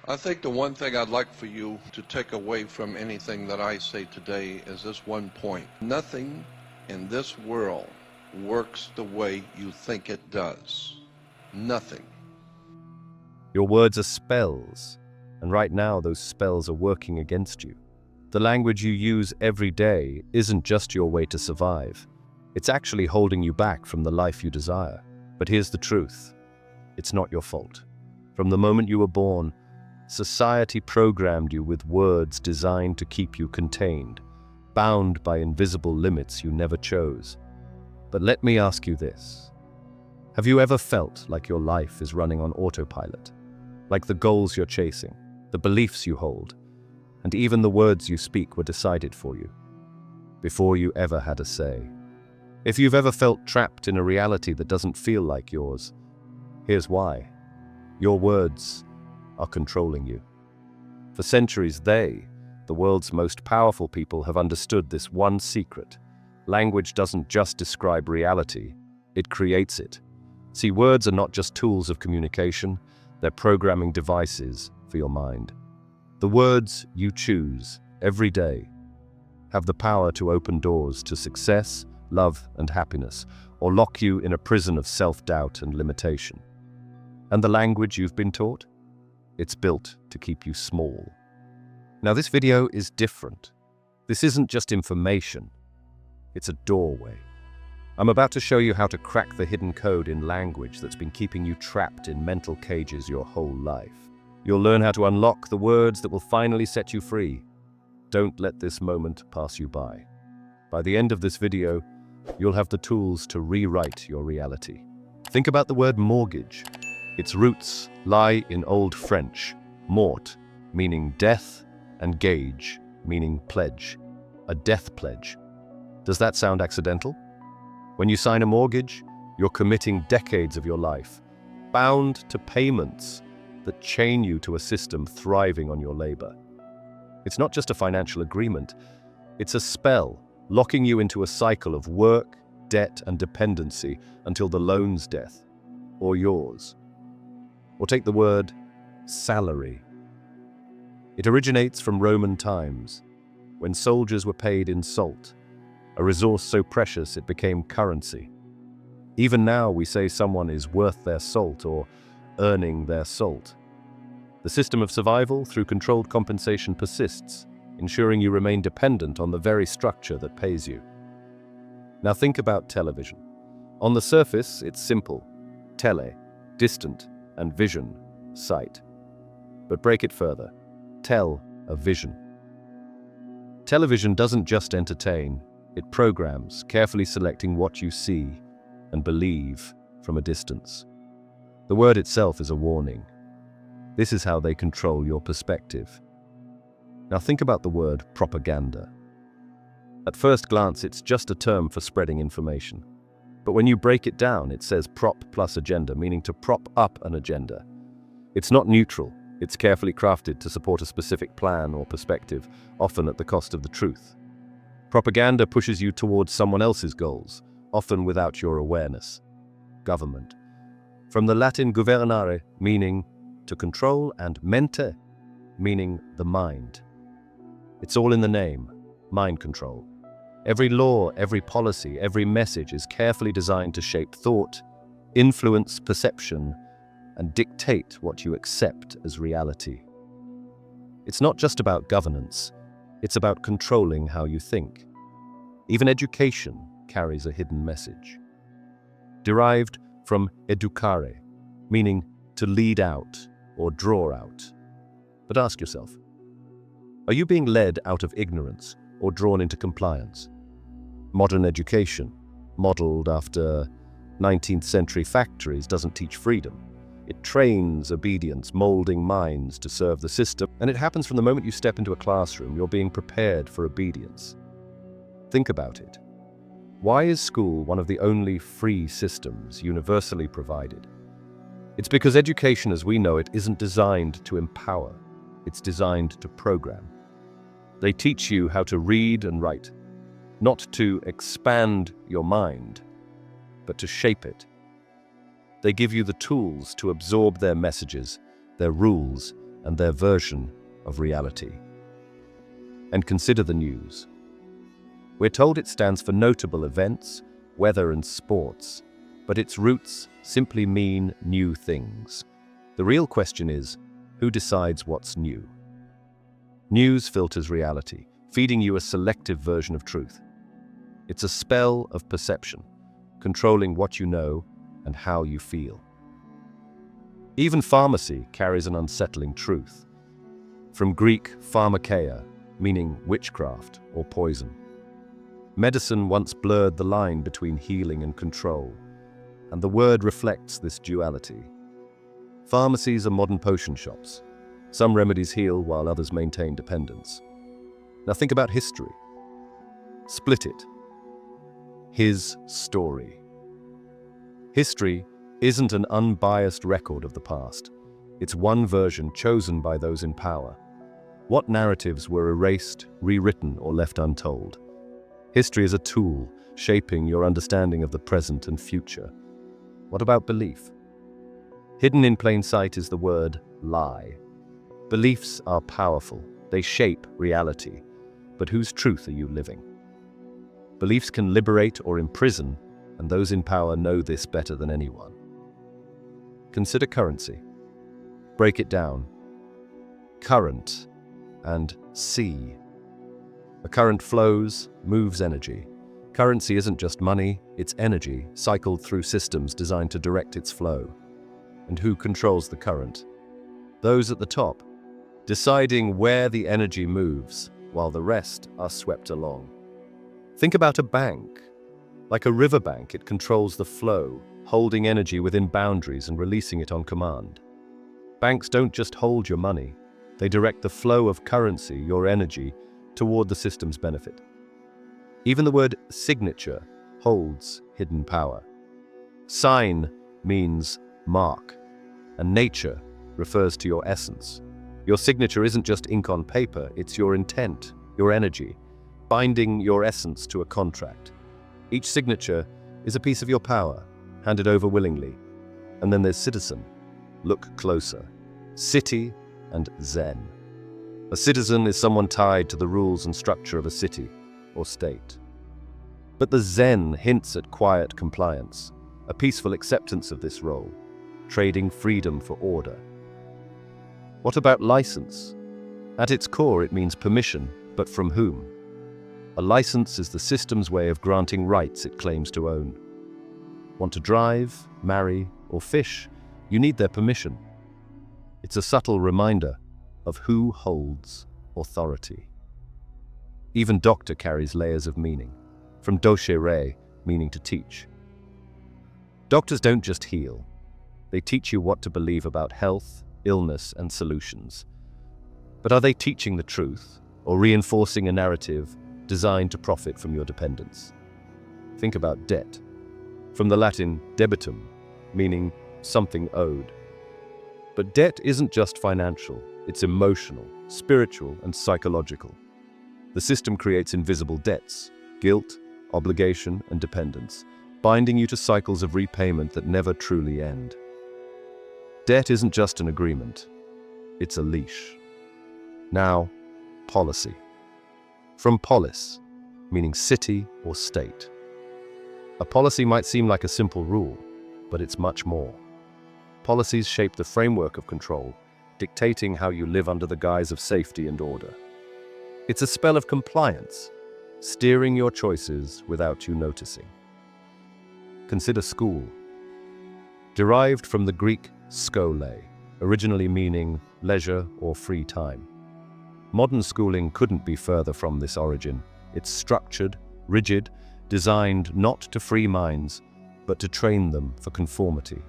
I think the one thing I'd like for you to take away from anything that I say today is this one point. Nothing in this world works the way you think it does. Nothing. Your words are spells, and right now those spells are working against you. The language you use every day isn't just your way to survive. It's actually holding you back from the life you desire. But here's the truth. It's not your fault. From the moment you were born, society programmed you with words designed to keep you contained, bound by invisible limits you never chose. But let me ask you this. Have you ever felt like your life is running on autopilot? Like the goals you're chasing, the beliefs you hold, and even the words you speak were decided for you, before you ever had a say? If you've ever felt trapped in a reality that doesn't feel like yours, here's why. Your words are controlling you. For centuries, the world's most powerful people, have understood this one secret. Language doesn't just describe reality, it creates it. See, words are not just tools of communication, they're programming devices for your mind. The words you choose every day have the power to open doors to success, love, and happiness, or lock you in a prison of self-doubt and limitation. And the language you've been taught? It's built to keep you small. Now, this video is different. This isn't just information. It's a doorway. I'm about to show you how to crack the hidden code in language that's been keeping you trapped in mental cages your whole life. You'll learn how to unlock the words that will finally set you free. Don't let this moment pass you by. By the end of this video, you'll have the tools to rewrite your reality. Think about the word mortgage. Its roots lie in Old French, mort, meaning death, and gage, meaning pledge. A death pledge. Does that sound accidental? When you sign a mortgage, you're committing decades of your life, bound to payments that chain you to a system thriving on your labor. It's not just a financial agreement, it's a spell, locking you into a cycle of work, debt, and dependency until the loan's death, or yours. Or take the word salary. It originates from Roman times, when soldiers were paid in salt, a resource so precious it became currency. Even now we say someone is worth their salt or earning their salt. The system of survival through controlled compensation persists, ensuring you remain dependent on the very structure that pays you. Now think about television. On the surface, it's simple. Tele, distant, and vision, sight. But break it further. Tell, a vision. Television doesn't just entertain, it programs, carefully selecting what you see and believe from a distance. The word itself is a warning. This is how they control your perspective. Now think about the word propaganda. At first glance, it's just a term for spreading information. But when you break it down, it says prop plus agenda, meaning to prop up an agenda. It's not neutral. It's carefully crafted to support a specific plan or perspective, often at the cost of the truth. Propaganda pushes you towards someone else's goals, often without your awareness. Government. From the Latin governare, meaning to control, and mente, meaning the mind. It's all in the name, mind control. Every law, every policy, every message is carefully designed to shape thought, influence perception, and dictate what you accept as reality. It's not just about governance, it's about controlling how you think. Even education carries a hidden message. Derived from educare, meaning to lead out or draw out. But ask yourself, are you being led out of ignorance or drawn into compliance? Modern education, modeled after 19th century factories, doesn't teach freedom. It trains obedience, molding minds to serve the system, and it happens from the moment you step into a classroom. You're being prepared for obedience. Think about it. Why is school one of the only free systems universally provided? It's because education as we know it isn't designed to empower, it's designed to program. They teach you how to read and write, not to expand your mind, but to shape it. They give you the tools to absorb their messages, their rules, and their version of reality. And consider the news. We're told it stands for notable events, weather and sports, but its roots simply mean new things. The real question is, who decides what's new? News filters reality, feeding you a selective version of truth. It's a spell of perception, controlling what you know and how you feel. Even pharmacy carries an unsettling truth. From Greek pharmakeia, meaning witchcraft or poison. Medicine once blurred the line between healing and control, and the word reflects this duality. Pharmacies are modern potion shops. Some remedies heal while others maintain dependence. Now think about history. Split it. His story. History isn't an unbiased record of the past. It's one version chosen by those in power. What narratives were erased, rewritten, or left untold? History is a tool shaping your understanding of the present and future. What about belief? Hidden in plain sight is the word lie. Beliefs are powerful. They shape reality. But whose truth are you living? Beliefs can liberate or imprison, and those in power know this better than anyone. Consider currency. Break it down. Current and sea. A current flows, moves energy. Currency isn't just money, it's energy, cycled through systems designed to direct its flow. And who controls the current? Those at the top, deciding where the energy moves, while the rest are swept along. Think about a bank. Like a riverbank, it controls the flow, holding energy within boundaries and releasing it on command. Banks don't just hold your money, they direct the flow of currency, your energy, toward the system's benefit. Even the word signature holds hidden power. Sign means mark, and nature refers to your essence. Your signature isn't just ink on paper, it's your intent, your energy, binding your essence to a contract. Each signature is a piece of your power, handed over willingly. And then there's citizen. Look closer. City and Zen. A citizen is someone tied to the rules and structure of a city or state. But the Zen hints at quiet compliance, a peaceful acceptance of this role, trading freedom for order. What about license? At its core, it means permission, but from whom? A license is the system's way of granting rights it claims to own. Want to drive, marry, or fish? You need their permission. It's a subtle reminder of who holds authority. Even doctor carries layers of meaning, from doshire, meaning to teach. Doctors don't just heal. They teach you what to believe about health, illness, and solutions. But are they teaching the truth, or reinforcing a narrative designed to profit from your dependence? Think about debt. From the Latin debitum, meaning something owed. But debt isn't just financial, it's emotional, spiritual, and psychological. The system creates invisible debts, guilt, obligation, and dependence, binding you to cycles of repayment that never truly end. Debt isn't just an agreement, it's a leash. Now, policy. From polis, meaning city or state. A policy might seem like a simple rule, but it's much more. Policies shape the framework of control, dictating how you live under the guise of safety and order. It's a spell of compliance, steering your choices without you noticing. Consider school. Derived from the Greek skole, originally meaning leisure or free time. Modern schooling couldn't be further from this origin. It's structured, rigid, designed not to free minds, but to train them for conformity.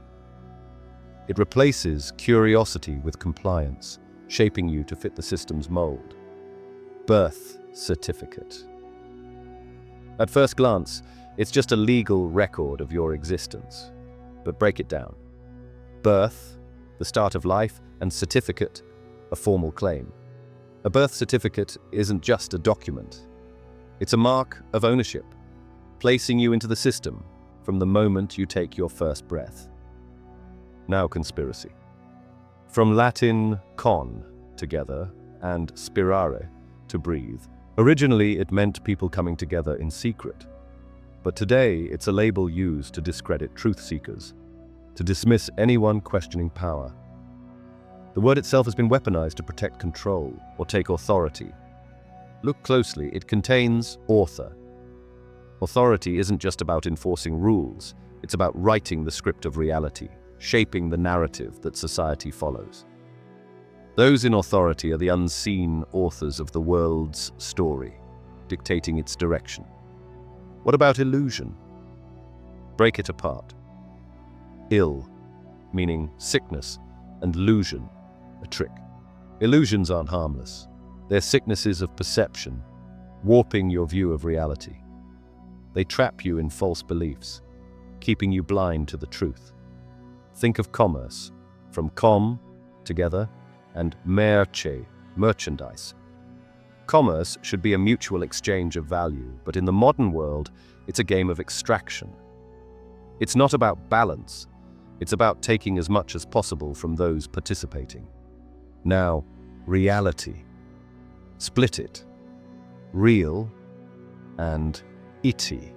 It replaces curiosity with compliance, shaping you to fit the system's mold. Birth certificate. At first glance, it's just a legal record of your existence. But break it down. Birth, the start of life, and certificate, a formal claim. A birth certificate isn't just a document. It's a mark of ownership, placing you into the system from the moment you take your first breath. Now conspiracy. From Latin con, together, and spirare, to breathe. Originally, it meant people coming together in secret. But today, it's a label used to discredit truth seekers, to dismiss anyone questioning power. The word itself has been weaponized to protect control or take authority. Look closely, it contains author. Authority isn't just about enforcing rules, it's about writing the script of reality, shaping the narrative that society follows. Those in authority are the unseen authors of the world's story, dictating its direction. What about illusion? Break it apart. Ill, meaning sickness, and illusion, a trick. Illusions aren't harmless. They're sicknesses of perception, warping your view of reality. They trap you in false beliefs, keeping you blind to the truth. Think of commerce, from com, together, and merce, merchandise. Commerce should be a mutual exchange of value, but in the modern world, it's a game of extraction. It's not about balance, it's about taking as much as possible from those participating. Now, reality. Split it. Real and iti.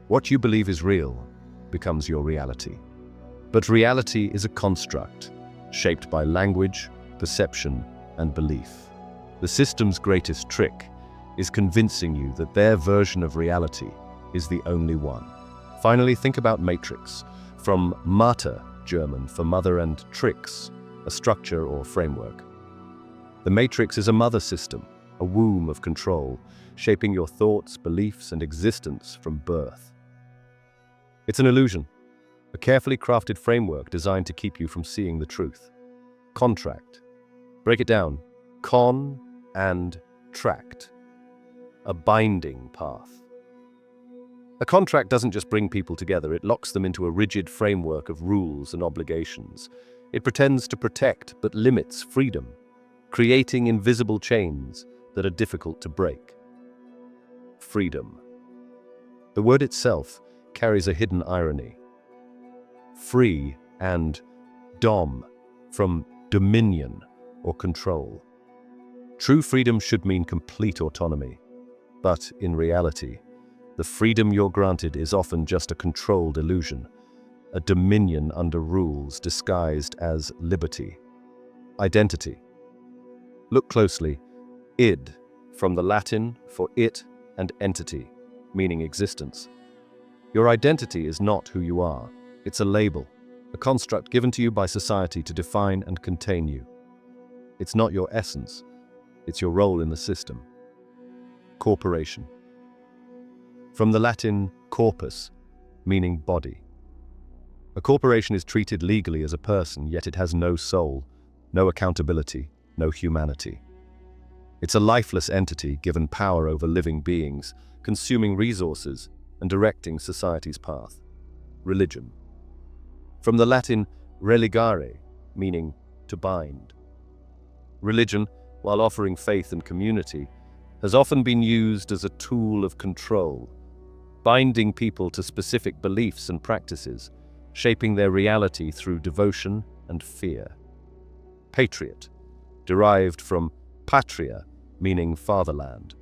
What you believe is real becomes your reality. But reality is a construct, shaped by language, perception, and belief. The system's greatest trick is convincing you that their version of reality is the only one. Finally, think about matrix, from Mater, German for mother, and trix, a structure or framework. The matrix is a mother system, a womb of control, shaping your thoughts, beliefs, and existence from birth. It's an illusion, a carefully crafted framework designed to keep you from seeing the truth. Contract. Break it down. Con and tract. A binding path. A contract doesn't just bring people together, it locks them into a rigid framework of rules and obligations. It pretends to protect but limits freedom, creating invisible chains that are difficult to break. Freedom. The word itself carries a hidden irony. Free and dom, from dominion or control. True freedom should mean complete autonomy, but in reality, the freedom you're granted is often just a controlled illusion, a dominion under rules disguised as liberty. Identity. Look closely. Id, from the Latin for it and entity, meaning existence. Your identity is not who you are. It's a label, a construct given to you by society to define and contain you. It's not your essence. It's your role in the system. Corporation. From the Latin corpus, meaning body. A corporation is treated legally as a person, yet it has no soul, no accountability, no humanity. It's a lifeless entity given power over living beings, consuming resources and directing society's path. Religion. From the Latin religare, meaning to bind. Religion, while offering faith and community, has often been used as a tool of control, binding people to specific beliefs and practices, shaping their reality through devotion and fear. Patriot, derived from patria, meaning fatherland.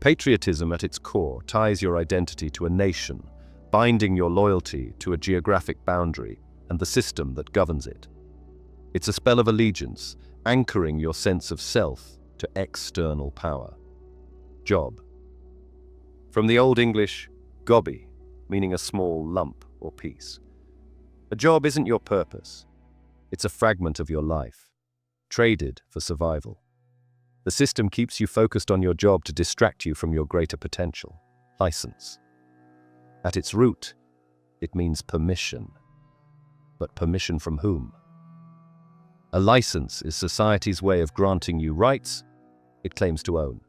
Patriotism at its core ties your identity to a nation, binding your loyalty to a geographic boundary and the system that governs it. It's a spell of allegiance, anchoring your sense of self to external power. Job. From the Old English, gobby, meaning a small lump or piece. A job isn't your purpose. It's a fragment of your life, traded for survival. The system keeps you focused on your job to distract you from your greater potential. License. At its root, it means permission. But permission from whom? A license is society's way of granting you rights it claims to own.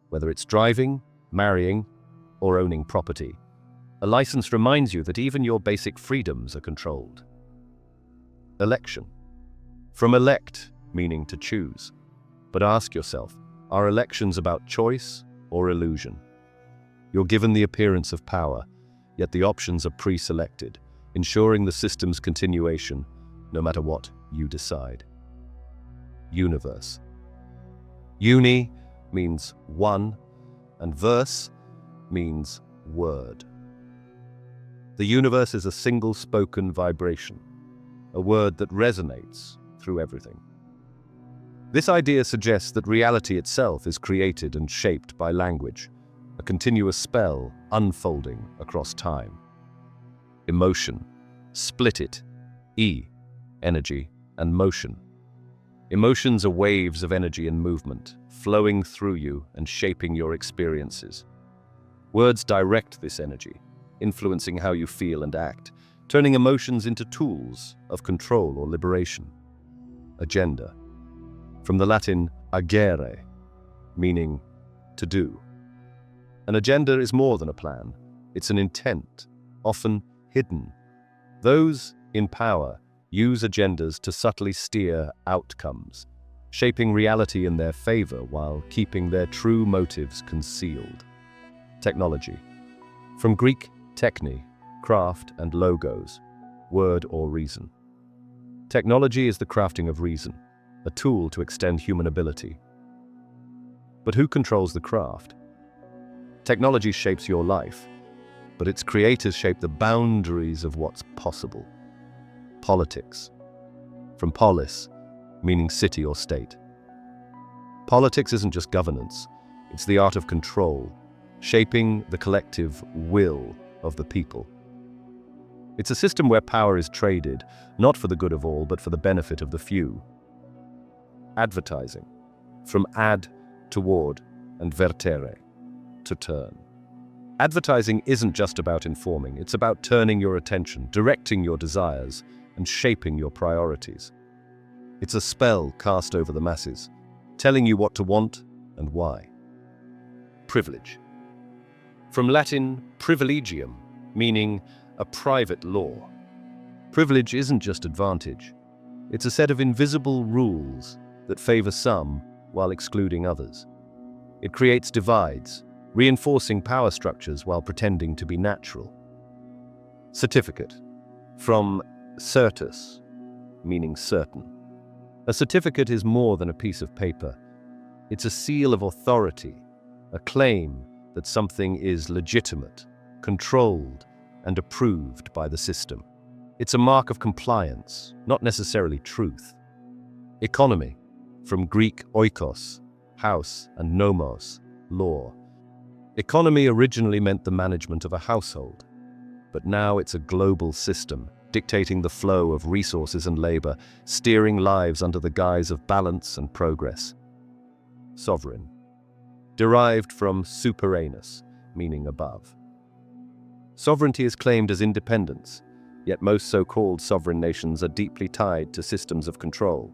Whether it's driving, marrying, or owning property, a license reminds you that even your basic freedoms are controlled. Election. From elect, meaning to choose. But ask yourself, are elections about choice or illusion? You're given the appearance of power, yet the options are pre-selected, ensuring the system's continuation no matter what you decide. universe. Uni means one, and verse means word. The universe is a single spoken vibration, a word that resonates through everything. This idea suggests that reality itself is created and shaped by language, a continuous spell unfolding across time. Emotion, split it, E, energy and motion. Emotions are waves of energy and movement, flowing through you and shaping your experiences. Words direct this energy, influencing how you feel and act, turning emotions into tools of control or liberation. Agenda, from the Latin agere, meaning to do. An agenda is more than a plan. It's an intent, often hidden. Those in power use agendas to subtly steer outcomes, shaping reality in their favor while keeping their true motives concealed. Technology, from Greek techne, craft, and logos, word or reason. Technology is the crafting of reason, a tool to extend human ability. But who controls the craft? Technology shapes your life, but its creators shape the boundaries of what's possible. Politics, from polis, meaning city or state. Politics isn't just governance, it's the art of control, shaping the collective will of the people. It's a system where power is traded, not for the good of all, but for the benefit of the few. Advertising, from ad, toward, and vertere, to turn. Advertising isn't just about informing, it's about turning your attention, directing your desires, and shaping your priorities. It's a spell cast over the masses, telling you what to want and why. Privilege, from Latin privilegium, meaning a private law. Privilege isn't just advantage. It's a set of invisible rules that favor some while excluding others. It creates divides, reinforcing power structures while pretending to be natural. Certificate, from certus, meaning certain. A certificate is more than a piece of paper. It's a seal of authority, a claim that something is legitimate, controlled, and approved by the system. It's a mark of compliance, not necessarily truth. Economy, from Greek oikos, house, and nomos, law. Economy originally meant the management of a household, but now it's a global system, dictating the flow of resources and labor, steering lives under the guise of balance and progress. Sovereign, derived from superanus, meaning above. Sovereignty is claimed as independence, yet most so-called sovereign nations are deeply tied to systems of control.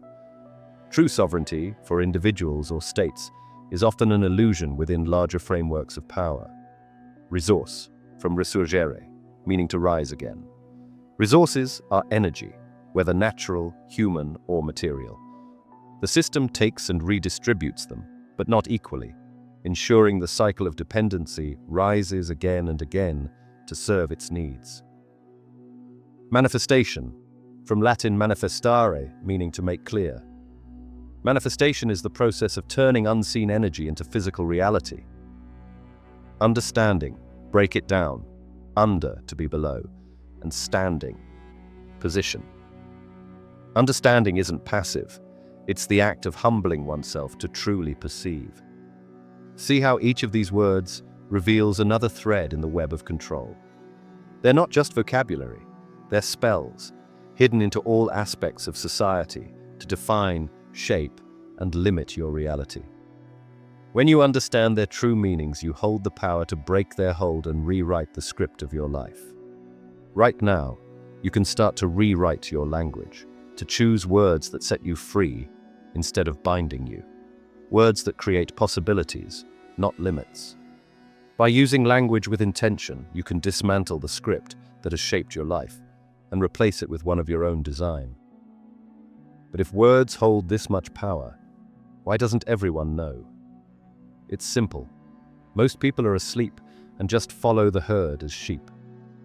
True sovereignty, for individuals or states, is often an illusion within larger frameworks of power. Resource, from resurgere, meaning to rise again. Resources are energy, whether natural, human, or material. The system takes and redistributes them, but not equally, ensuring the cycle of dependency rises again and again to serve its needs. Manifestation, from Latin manifestare, meaning to make clear. Manifestation is the process of turning unseen energy into physical reality. Understanding, break it down. Under, to be below, and standing, position. Understanding isn't passive. It's the act of humbling oneself to truly perceive. See how each of these words reveals another thread in the web of control. They're not just vocabulary, they're spells, hidden into all aspects of society to define, shape, and limit your reality. When you understand their true meanings, you hold the power to break their hold and rewrite the script of your life. Right now, you can start to rewrite your language, to choose words that set you free instead of binding you. Words that create possibilities, not limits. By using language with intention, you can dismantle the script that has shaped your life and replace it with one of your own design. But if words hold this much power, why doesn't everyone know? It's simple. Most people are asleep and just follow the herd as sheep.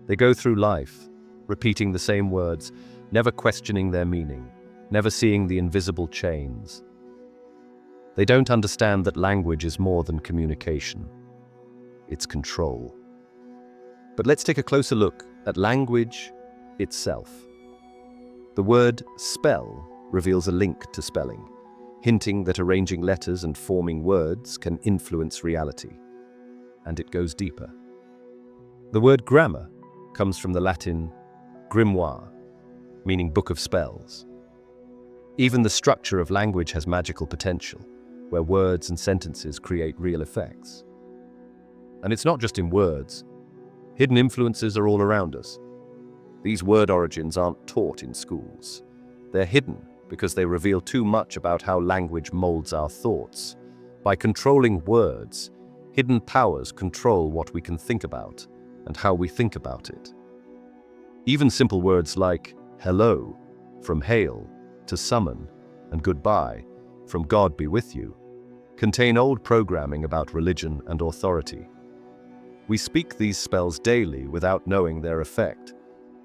They go through life, repeating the same words, never questioning their meaning, never seeing the invisible chains. They don't understand that language is more than communication. It's control. But let's take a closer look at language itself. The word spell reveals a link to spelling, hinting that arranging letters and forming words can influence reality. And it goes deeper. The word grammar comes from the Latin grimoire, meaning book of spells. Even the structure of language has magical potential, where words and sentences create real effects. And it's not just in words. Hidden influences are all around us. These word origins aren't taught in schools. They're hidden because they reveal too much about how language molds our thoughts. By controlling words, hidden powers control what we can think about and how we think about it. Even simple words like hello, from hail, to summon, and goodbye, from God be with you, contain old programming about religion and authority. We speak these spells daily without knowing their effect.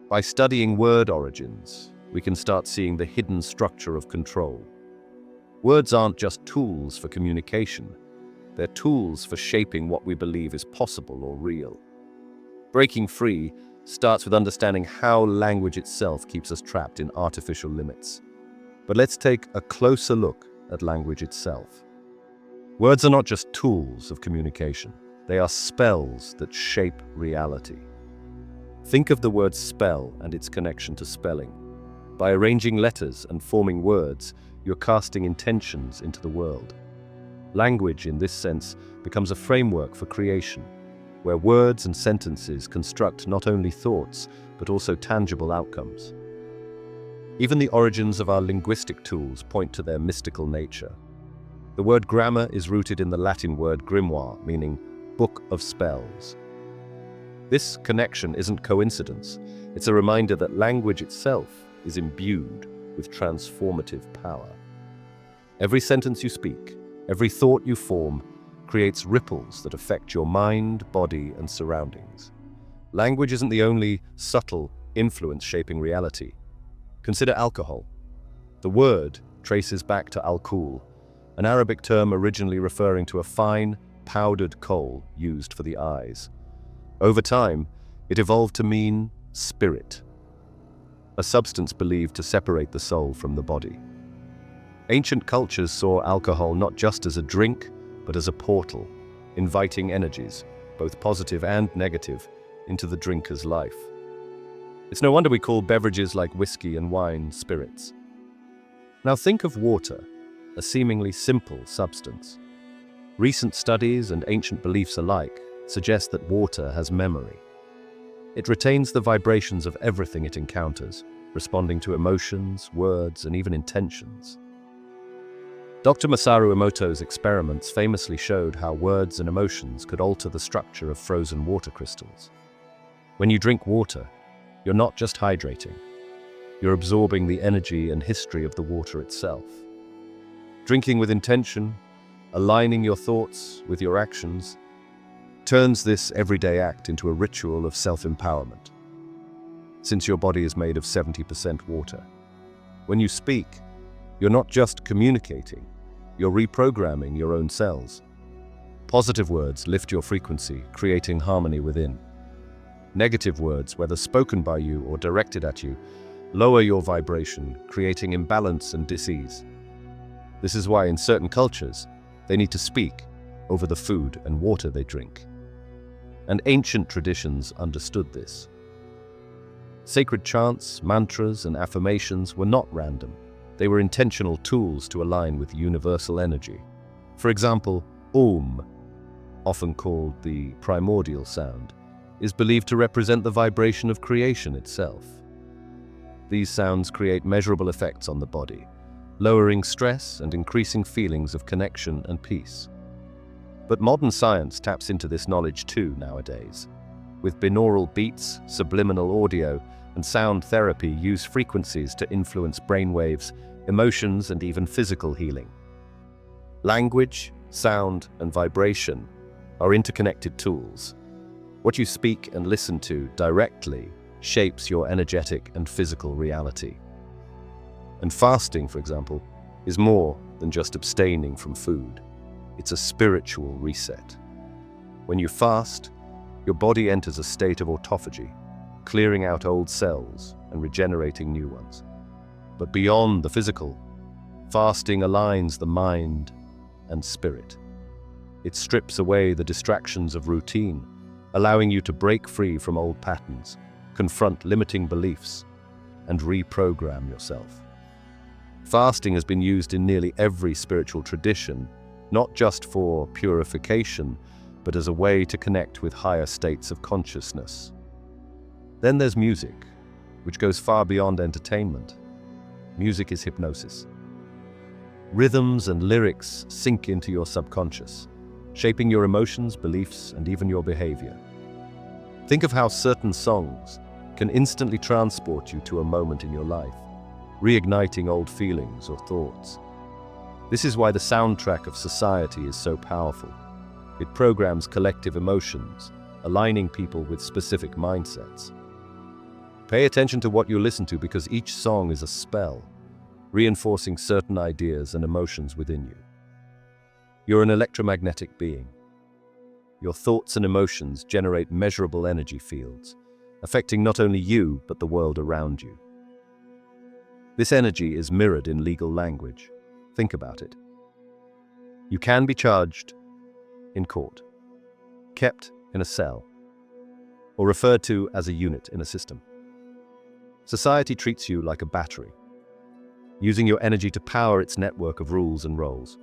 By studying word origins, we can start seeing the hidden structure of control. Words aren't just tools for communication. They're tools for shaping what we believe is possible or real. Breaking free starts with understanding how language itself keeps us trapped in artificial limits. But let's take a closer look at language itself. Words are not just tools of communication. They are spells that shape reality. Think of the word spell and its connection to spelling. By arranging letters and forming words, you're casting intentions into the world. Language, in this sense, becomes a framework for creation, where words and sentences construct not only thoughts, but also tangible outcomes. Even the origins of our linguistic tools point to their mystical nature. The word grammar is rooted in the Latin word grimoire, meaning book of spells. This connection isn't coincidence. It's a reminder that language itself is imbued with transformative power. Every sentence you speak, every thought you form, creates ripples that affect your mind, body, and surroundings. Language isn't the only subtle influence shaping reality. Consider alcohol. The word traces back to alcohol, an Arabic term originally referring to a fine, powdered coal used for the eyes. Over time, it evolved to mean spirit, a substance believed to separate the soul from the body. Ancient cultures saw alcohol not just as a drink, but as a portal, inviting energies, both positive and negative, into the drinker's life. It's no wonder we call beverages like whiskey and wine spirits. Now think of water, a seemingly simple substance. Recent studies and ancient beliefs alike suggest that water has memory. It retains the vibrations of everything it encounters, responding to emotions, words, and even intentions. Dr. Masaru Emoto's experiments famously showed how words and emotions could alter the structure of frozen water crystals. When you drink water, you're not just hydrating. You're absorbing the energy and history of the water itself. Drinking with intention, aligning your thoughts with your actions, turns this everyday act into a ritual of self-empowerment. Since your body is made of 70% water, when you speak, you're not just communicating, you're reprogramming your own cells. Positive words lift your frequency, creating harmony within. Negative words, whether spoken by you or directed at you, lower your vibration, creating imbalance and dis-ease. This is why in certain cultures, they need to speak over the food and water they drink. And ancient traditions understood this. Sacred chants, mantras, and affirmations were not random. They were intentional tools to align with universal energy. For example, Om, often called the primordial sound, is believed to represent the vibration of creation itself. These sounds create measurable effects on the body, lowering stress and increasing feelings of connection and peace. But modern science taps into this knowledge too nowadays. With binaural beats, subliminal audio, and sound therapy use frequencies to influence brainwaves, emotions, and even physical healing. Language, sound, and vibration are interconnected tools. What you speak and listen to directly shapes your energetic and physical reality. And fasting, for example, is more than just abstaining from food. It's a spiritual reset. When you fast, your body enters a state of autophagy, clearing out old cells and regenerating new ones. But beyond the physical, fasting aligns the mind and spirit. It strips away the distractions of routine, allowing you to break free from old patterns, confront limiting beliefs, and reprogram yourself. Fasting has been used in nearly every spiritual tradition, not just for purification, but as a way to connect with higher states of consciousness. Then there's music, which goes far beyond entertainment. Music is hypnosis. Rhythms and lyrics sink into your subconscious, shaping your emotions, beliefs, and even your behavior. Think of how certain songs can instantly transport you to a moment in your life, reigniting old feelings or thoughts. This is why the soundtrack of society is so powerful. It programs collective emotions, aligning people with specific mindsets. Pay attention to what you listen to, because each song is a spell, reinforcing certain ideas and emotions within you. You're an electromagnetic being. Your thoughts and emotions generate measurable energy fields, affecting not only you, but the world around you. This energy is mirrored in legal language. Think about it. You can be charged in court, kept in a cell, or referred to as a unit in a system. Society treats you like a battery, using your energy to power its network of rules and roles.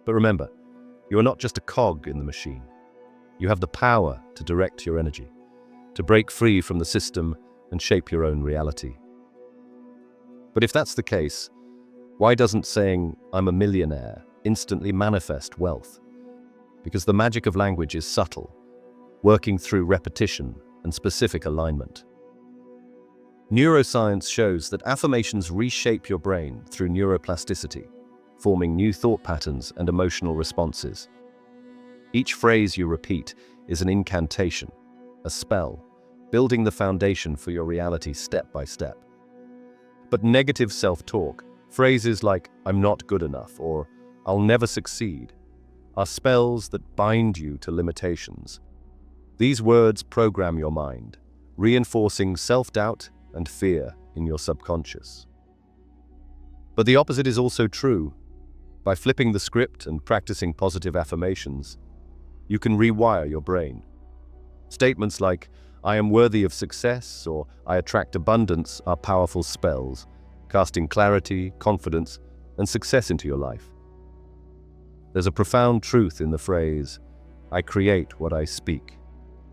But remember, you are not just a cog in the machine. You have the power to direct your energy, to break free from the system and shape your own reality. But if that's the case, why doesn't saying, "I'm a millionaire," instantly manifest wealth? Because the magic of language is subtle, working through repetition and specific alignment. Neuroscience shows that affirmations reshape your brain through neuroplasticity, forming new thought patterns and emotional responses. Each phrase you repeat is an incantation, a spell, building the foundation for your reality step by step. But negative self-talk, phrases like "I'm not good enough" or "I'll never succeed," are spells that bind you to limitations. These words program your mind, reinforcing self-doubt and fear in your subconscious. But the opposite is also true. By flipping the script and practicing positive affirmations, you can rewire your brain. Statements like "I am worthy of success" or "I attract abundance" are powerful spells, casting clarity, confidence, and success into your life. There's a profound truth in the phrase, "I create what I speak."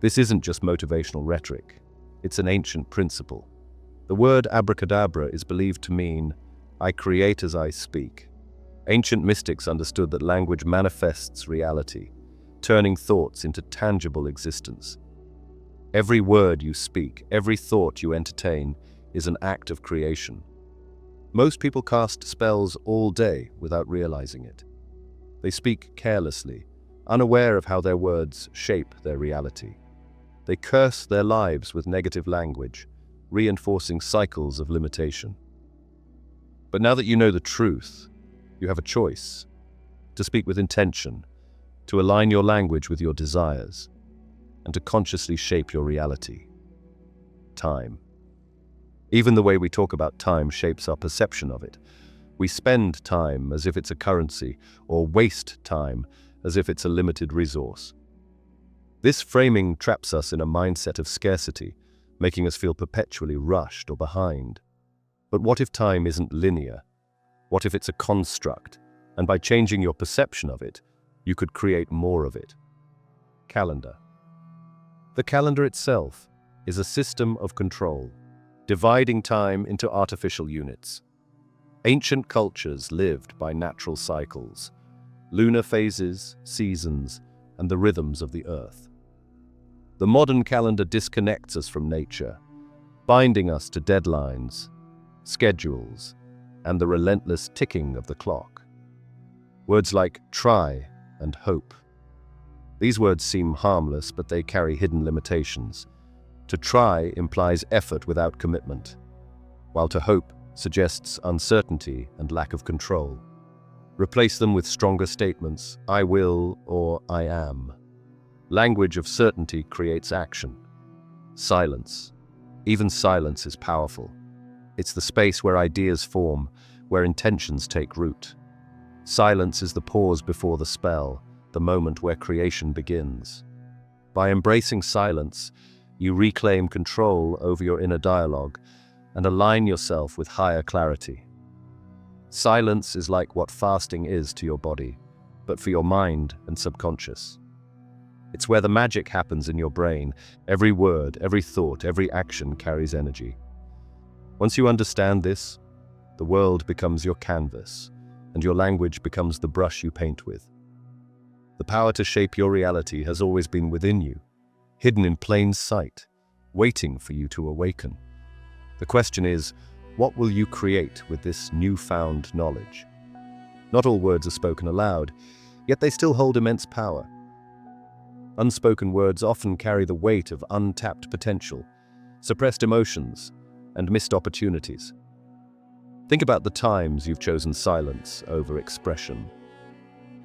This isn't just motivational rhetoric. It's an ancient principle. The word abracadabra is believed to mean, "I create as I speak." Ancient mystics understood that language manifests reality, turning thoughts into tangible existence. Every word you speak, every thought you entertain, is an act of creation. Most people cast spells all day without realizing it. They speak carelessly, unaware of how their words shape their reality. They curse their lives with negative language, reinforcing cycles of limitation. But now that you know the truth, you have a choice: to speak with intention, to align your language with your desires, and to consciously shape your reality. Time. Even the way we talk about time shapes our perception of it. We spend time as if it's a currency, or waste time as if it's a limited resource. This framing traps us in a mindset of scarcity, making us feel perpetually rushed or behind. But what if time isn't linear? What if it's a construct, and by changing your perception of it, you could create more of it? Calendar. The calendar itself is a system of control, dividing time into artificial units. Ancient cultures lived by natural cycles, lunar phases, seasons, and the rhythms of the earth. The modern calendar disconnects us from nature, binding us to deadlines, schedules, and the relentless ticking of the clock. Words like try and hope. These words seem harmless, but they carry hidden limitations. To try implies effort without commitment, while to hope suggests uncertainty and lack of control. Replace them with stronger statements, I will or I am. Language of certainty creates action. Silence. Even silence is powerful. It's the space where ideas form, where intentions take root. Silence is the pause before the spell, the moment where creation begins. By embracing silence, you reclaim control over your inner dialogue and align yourself with higher clarity. Silence is like what fasting is to your body, but for your mind and subconscious. It's where the magic happens in your brain. Every word, every thought, every action carries energy. Once you understand this, the world becomes your canvas, and your language becomes the brush you paint with. The power to shape your reality has always been within you, hidden in plain sight, waiting for you to awaken. The question is, what will you create with this newfound knowledge? Not all words are spoken aloud, yet they still hold immense power. Unspoken words often carry the weight of untapped potential, suppressed emotions, and missed opportunities. Think about the times you've chosen silence over expression.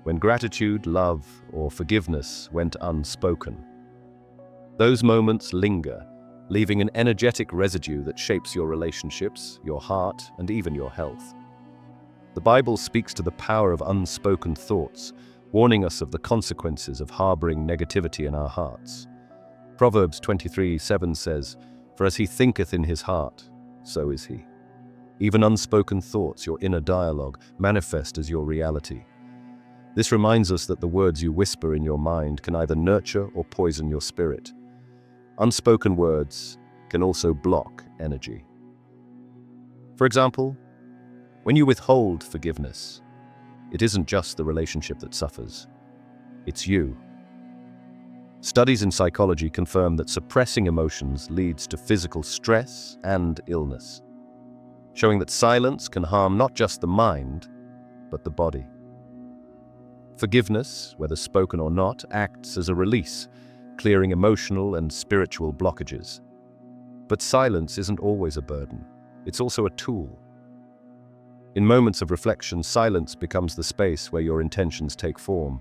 When gratitude, love, or forgiveness went unspoken. Those moments linger, leaving an energetic residue that shapes your relationships, your heart, and even your health. The Bible speaks to the power of unspoken thoughts, warning us of the consequences of harboring negativity in our hearts. Proverbs 23:7 says, "For as he thinketh in his heart, so is he." Even unspoken thoughts, your inner dialogue, manifest as your reality. This reminds us that the words you whisper in your mind can either nurture or poison your spirit. Unspoken words can also block energy. For example, when you withhold forgiveness, it isn't just the relationship that suffers, it's you. Studies in psychology confirm that suppressing emotions leads to physical stress and illness, showing that silence can harm not just the mind, but the body. Forgiveness, whether spoken or not, acts as a release, clearing emotional and spiritual blockages. But silence isn't always a burden. It's also a tool. In moments of reflection, silence becomes the space where your intentions take form.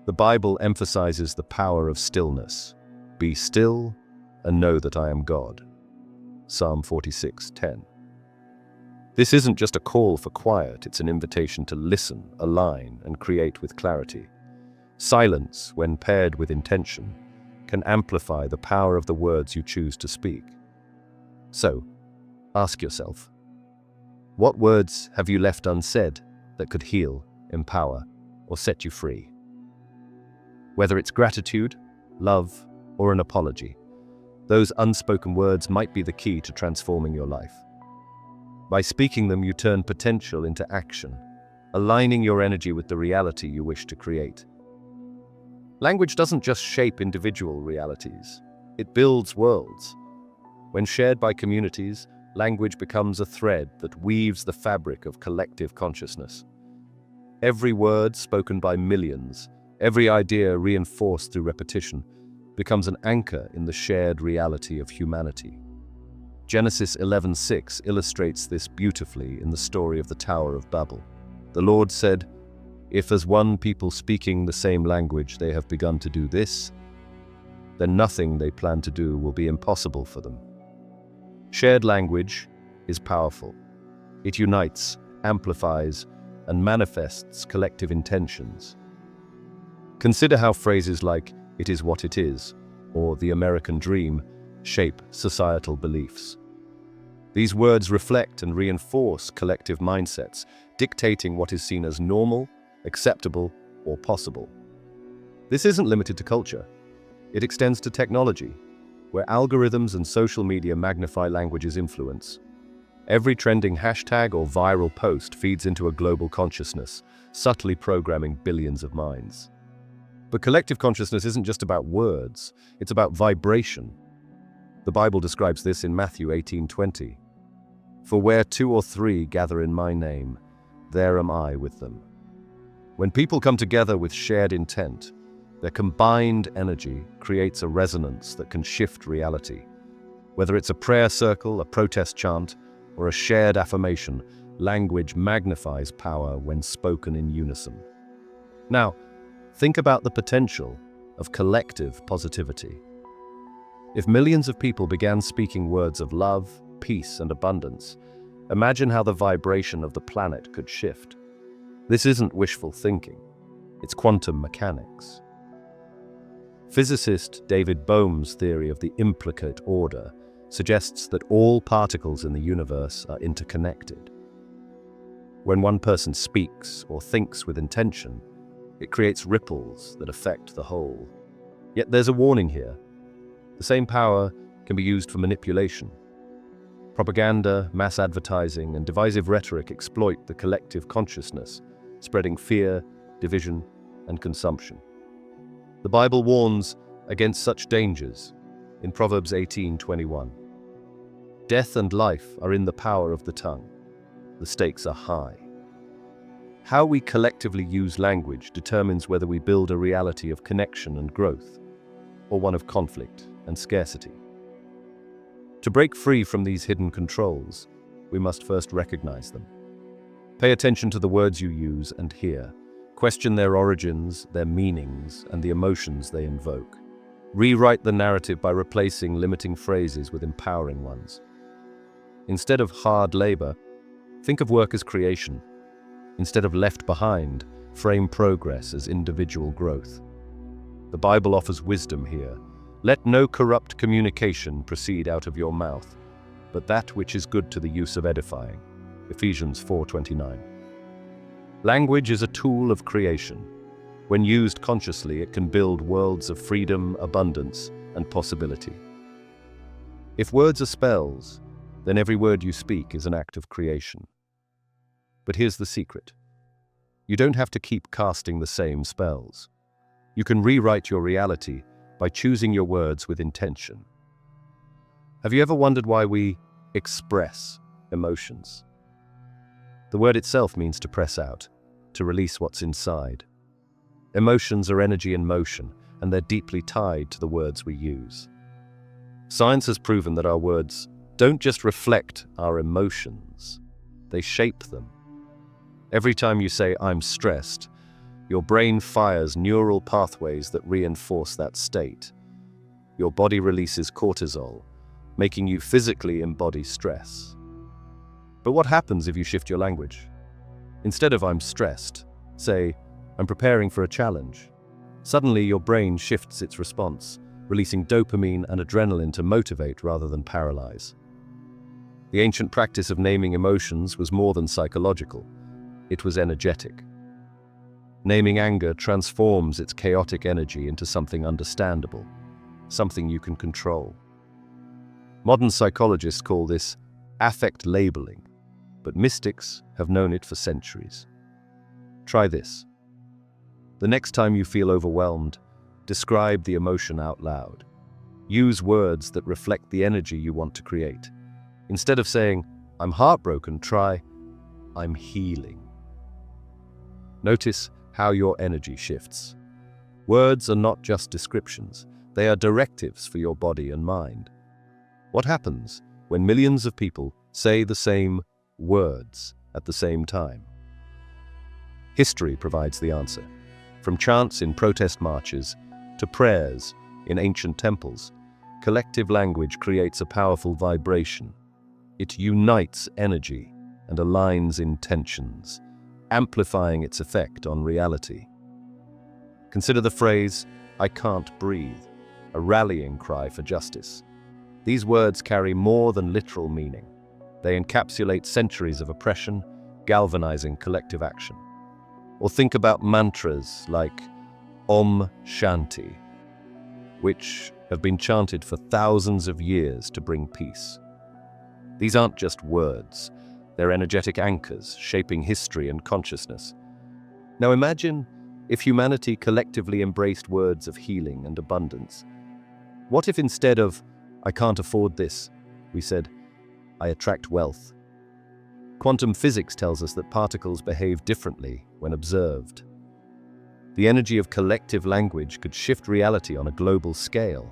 The Bible emphasizes the power of stillness. Be still and know that I am God. Psalm 46:10. This isn't just a call for quiet, it's an invitation to listen, align, and create with clarity. Silence, when paired with intention, can amplify the power of the words you choose to speak. So, ask yourself, what words have you left unsaid that could heal, empower, or set you free? Whether it's gratitude, love, or an apology, those unspoken words might be the key to transforming your life. By speaking them, you turn potential into action, aligning your energy with the reality you wish to create. Language doesn't just shape individual realities, it builds worlds. When shared by communities, language becomes a thread that weaves the fabric of collective consciousness. Every word spoken by millions, every idea reinforced through repetition, becomes an anchor in the shared reality of humanity. Genesis 11:6 illustrates this beautifully in the story of the Tower of Babel. The Lord said, "If as one people speaking the same language they have begun to do this, then nothing they plan to do will be impossible for them." Shared language is powerful. It unites, amplifies, and manifests collective intentions. Consider how phrases like "it is what it is" or "the American dream" shape societal beliefs. These words reflect and reinforce collective mindsets, dictating what is seen as normal, acceptable, or possible. This isn't limited to culture. It extends to technology, where algorithms and social media magnify language's influence. Every trending hashtag or viral post feeds into a global consciousness, subtly programming billions of minds. But collective consciousness isn't just about words, it's about vibration. The Bible describes this in Matthew 18:20. "For where 2 or 3 gather in my name, there am I with them." When people come together with shared intent, their combined energy creates a resonance that can shift reality. Whether it's a prayer circle, a protest chant, or a shared affirmation, language magnifies power when spoken in unison. Now, think about the potential of collective positivity. If millions of people began speaking words of love, peace, and abundance, imagine how the vibration of the planet could shift. This isn't wishful thinking, it's quantum mechanics. Physicist David Bohm's theory of the implicate order suggests that all particles in the universe are interconnected. When one person speaks or thinks with intention, it creates ripples that affect the whole. Yet there's a warning here. The same power can be used for manipulation. Propaganda, mass advertising, and divisive rhetoric exploit the collective consciousness, spreading fear, division, and consumption. The Bible warns against such dangers in Proverbs 18:21. Death and life are in the power of the tongue. The stakes are high. How we collectively use language determines whether we build a reality of connection and growth, or one of conflict and scarcity. To break free from these hidden controls, we must first recognize them. Pay attention to the words you use and hear. Question their origins, their meanings, and the emotions they invoke. Rewrite the narrative by replacing limiting phrases with empowering ones. Instead of hard labor, think of work as creation. Instead of left behind, frame progress as individual growth. The Bible offers wisdom here. Let no corrupt communication proceed out of your mouth, but that which is good to the use of edifying. Ephesians 4:29. Language is a tool of creation. When used consciously, it can build worlds of freedom, abundance, and possibility. If words are spells, then every word you speak is an act of creation. But here's the secret. You don't have to keep casting the same spells. You can rewrite your reality by choosing your words with intention. Have you ever wondered why we express emotions? The word itself means to press out, to release what's inside. Emotions are energy in motion, and they're deeply tied to the words we use. Science has proven that our words don't just reflect our emotions, they shape them. Every time you say, "I'm stressed," your brain fires neural pathways that reinforce that state. Your body releases cortisol, making you physically embody stress. But what happens if you shift your language? Instead of "I'm stressed," say, "I'm preparing for a challenge." Suddenly your brain shifts its response, releasing dopamine and adrenaline to motivate rather than paralyze. The ancient practice of naming emotions was more than psychological. It was energetic. Naming anger transforms its chaotic energy into something understandable, something you can control. Modern psychologists call this affect labeling, but mystics have known it for centuries. Try this. The next time you feel overwhelmed, describe the emotion out loud. Use words that reflect the energy you want to create. Instead of saying, "I'm heartbroken," try, "I'm healing." Notice how your energy shifts. Words are not just descriptions, they are directives for your body and mind. What happens when millions of people say the same words at the same time? History provides the answer. From chants in protest marches to prayers in ancient temples, collective language creates a powerful vibration. It unites energy and aligns intentions, amplifying its effect on reality. Consider the phrase, "I can't breathe," a rallying cry for justice. These words carry more than literal meaning. They encapsulate centuries of oppression, galvanizing collective action. Or think about mantras like Om Shanti, which have been chanted for thousands of years to bring peace. These aren't just words. They're energetic anchors, shaping history and consciousness. Now imagine if humanity collectively embraced words of healing and abundance. What if instead of, "I can't afford this," we said, "I attract wealth"? Quantum physics tells us that particles behave differently when observed. The energy of collective language could shift reality on a global scale.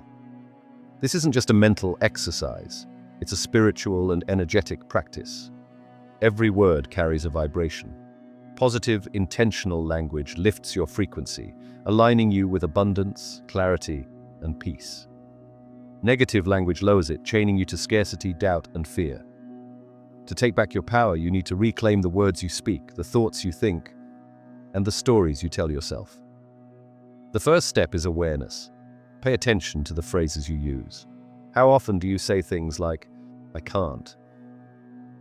This isn't just a mental exercise, it's a spiritual and energetic practice. Every word carries a vibration. Positive, intentional language lifts your frequency, aligning you with abundance, clarity, and peace. Negative language lowers it, chaining you to scarcity, doubt, and fear. To take back your power, you need to reclaim the words you speak, the thoughts you think, and the stories you tell yourself. The first step is awareness. Pay attention to the phrases you use. How often do you say things like, "I can't,"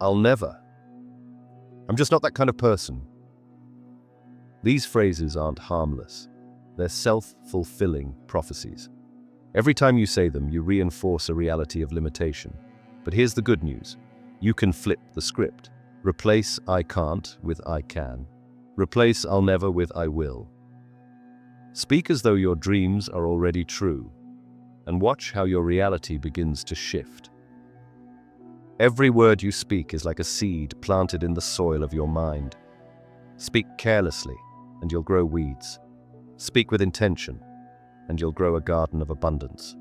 "I'll never," "I'm just not that kind of person"? These phrases aren't harmless. They're self-fulfilling prophecies. Every time you say them, you reinforce a reality of limitation. But here's the good news. You can flip the script. Replace "I can't" with "I can." Replace "I'll never" with "I will." Speak as though your dreams are already true, and watch how your reality begins to shift. Every word you speak is like a seed planted in the soil of your mind. Speak carelessly, and you'll grow weeds. Speak with intention, and you'll grow a garden of abundance.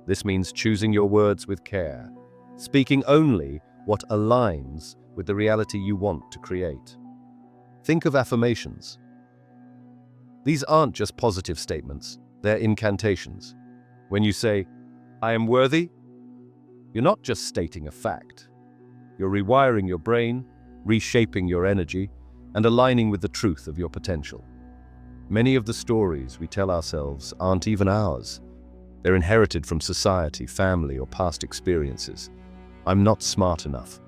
This means choosing your words with care, speaking only what aligns with the reality you want to create. Think of affirmations. These aren't just positive statements, they're incantations. When you say, "I am worthy," you're not just stating a fact. You're rewiring your brain, reshaping your energy, and aligning with the truth of your potential. Many of the stories we tell ourselves aren't even ours. They're inherited from society, family, or past experiences. "I'm not smart enough."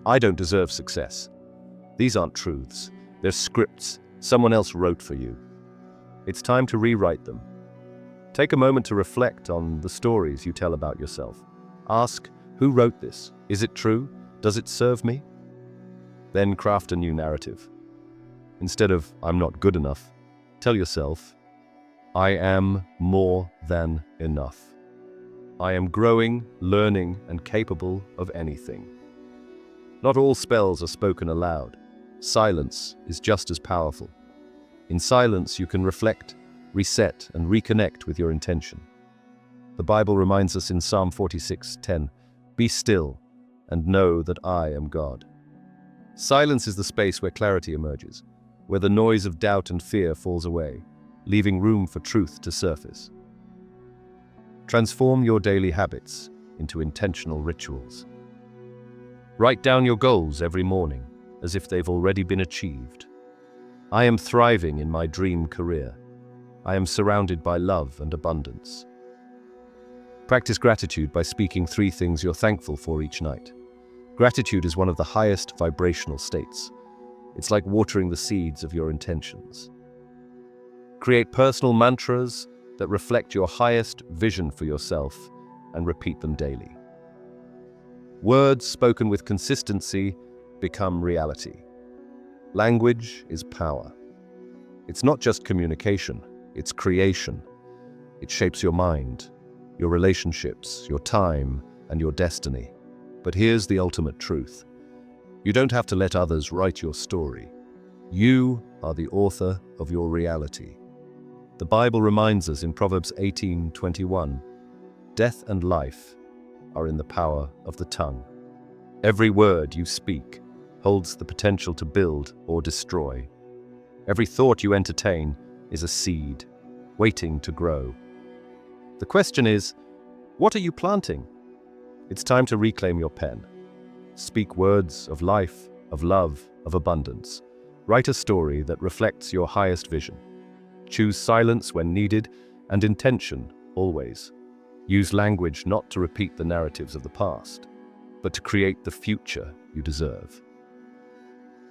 "I don't deserve success." These aren't truths. They're scripts someone else wrote for you. It's time to rewrite them. Take a moment to reflect on the stories you tell about yourself. Ask, who wrote this? Is it true? Does it serve me? Then craft a new narrative. Instead of "I'm not good enough," tell yourself, "I am more than enough. I am growing, learning, and capable of anything." Not all spells are spoken aloud. Silence is just as powerful. In silence, you can reflect, reset, and reconnect with your intention. The Bible reminds us in Psalm 46:10, "Be still and know that I am God." Silence is the space where clarity emerges, where the noise of doubt and fear falls away, leaving room for truth to surface. Transform your daily habits into intentional rituals. Write down your goals every morning, as if they've already been achieved. "I am thriving in my dream career. I am surrounded by love and abundance." Practice gratitude by speaking 3 things you're thankful for each night. Gratitude is one of the highest vibrational states. It's like watering the seeds of your intentions. Create personal mantras that reflect your highest vision for yourself and repeat them daily. Words spoken with consistency become reality. Language is power. It's not just communication, it's creation. It shapes your mind, your relationships, your time, and your destiny. But here's the ultimate truth. You don't have to let others write your story. You are the author of your reality. The Bible reminds us in Proverbs 18:21, "Death and life are in the power of the tongue." Every word you speak holds the potential to build or destroy. Every thought you entertain is a seed, waiting to grow. The question is, what are you planting? It's time to reclaim your pen. Speak words of life, of love, of abundance. Write a story that reflects your highest vision. Choose silence when needed, and intention always. Use language not to repeat the narratives of the past, but to create the future you deserve.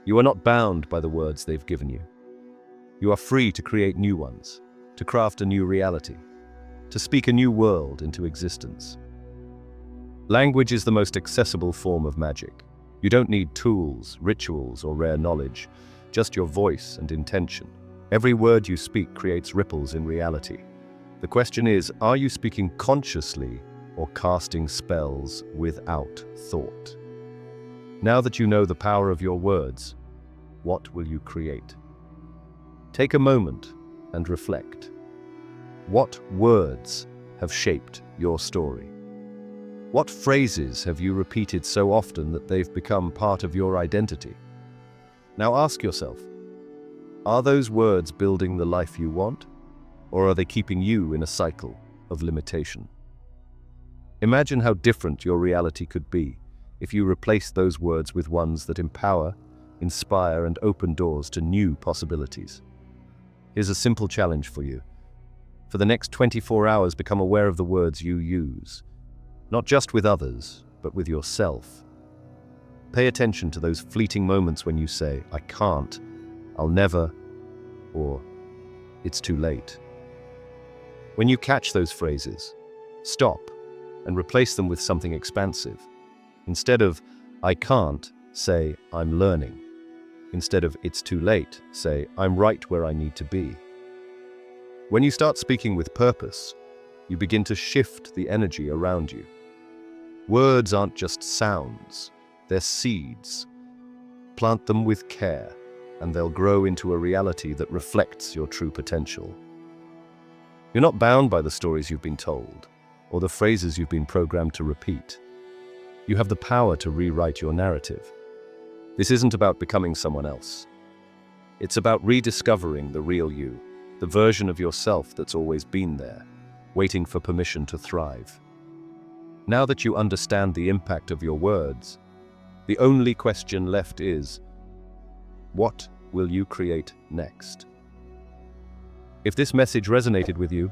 You are not bound by the words they've given you. You are free to create new ones, to craft a new reality, to speak a new world into existence. Language is the most accessible form of magic. You don't need tools, rituals, or rare knowledge, just your voice and intention. Every word you speak creates ripples in reality. The question is, are you speaking consciously or casting spells without thought? Now that you know the power of your words, what will you create? Take a moment and reflect. What words have shaped your story? What phrases have you repeated so often that they've become part of your identity? Now ask yourself, are those words building the life you want, or are they keeping you in a cycle of limitation? Imagine how different your reality could be if you replaced those words with ones that empower, inspire, and open doors to new possibilities. Here's a simple challenge for you. For the next 24 hours, become aware of the words you use, not just with others, but with yourself. Pay attention to those fleeting moments when you say, "I can't," "I'll never," or "it's too late." When you catch those phrases, stop and replace them with something expansive. Instead of "I can't," say "I'm learning." Instead of "it's too late," say "I'm right where I need to be." When you start speaking with purpose, you begin to shift the energy around you. Words aren't just sounds, they're seeds. Plant them with care, and they'll grow into a reality that reflects your true potential. You're not bound by the stories you've been told, or the phrases you've been programmed to repeat. You have the power to rewrite your narrative. This isn't about becoming someone else. It's about rediscovering the real you, the version of yourself that's always been there, waiting for permission to thrive. Now that you understand the impact of your words, the only question left is, what will you create next? If this message resonated with you,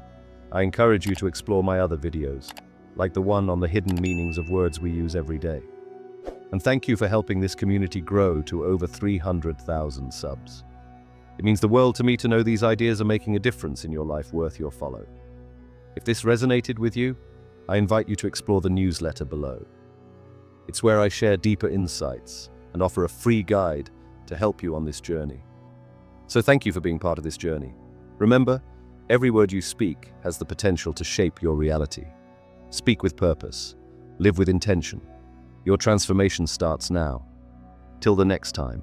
I encourage you to explore my other videos, like the one on the hidden meanings of words we use every day. And thank you for helping this community grow to over 300,000 subs. It means the world to me to know these ideas are making a difference in your life worth your follow. If this resonated with you, I invite you to explore the newsletter below. It's where I share deeper insights and offer a free guide to help you on this journey. So thank you for being part of this journey. Remember, every word you speak has the potential to shape your reality. Speak with purpose. Live with intention. Your transformation starts now. Till the next time.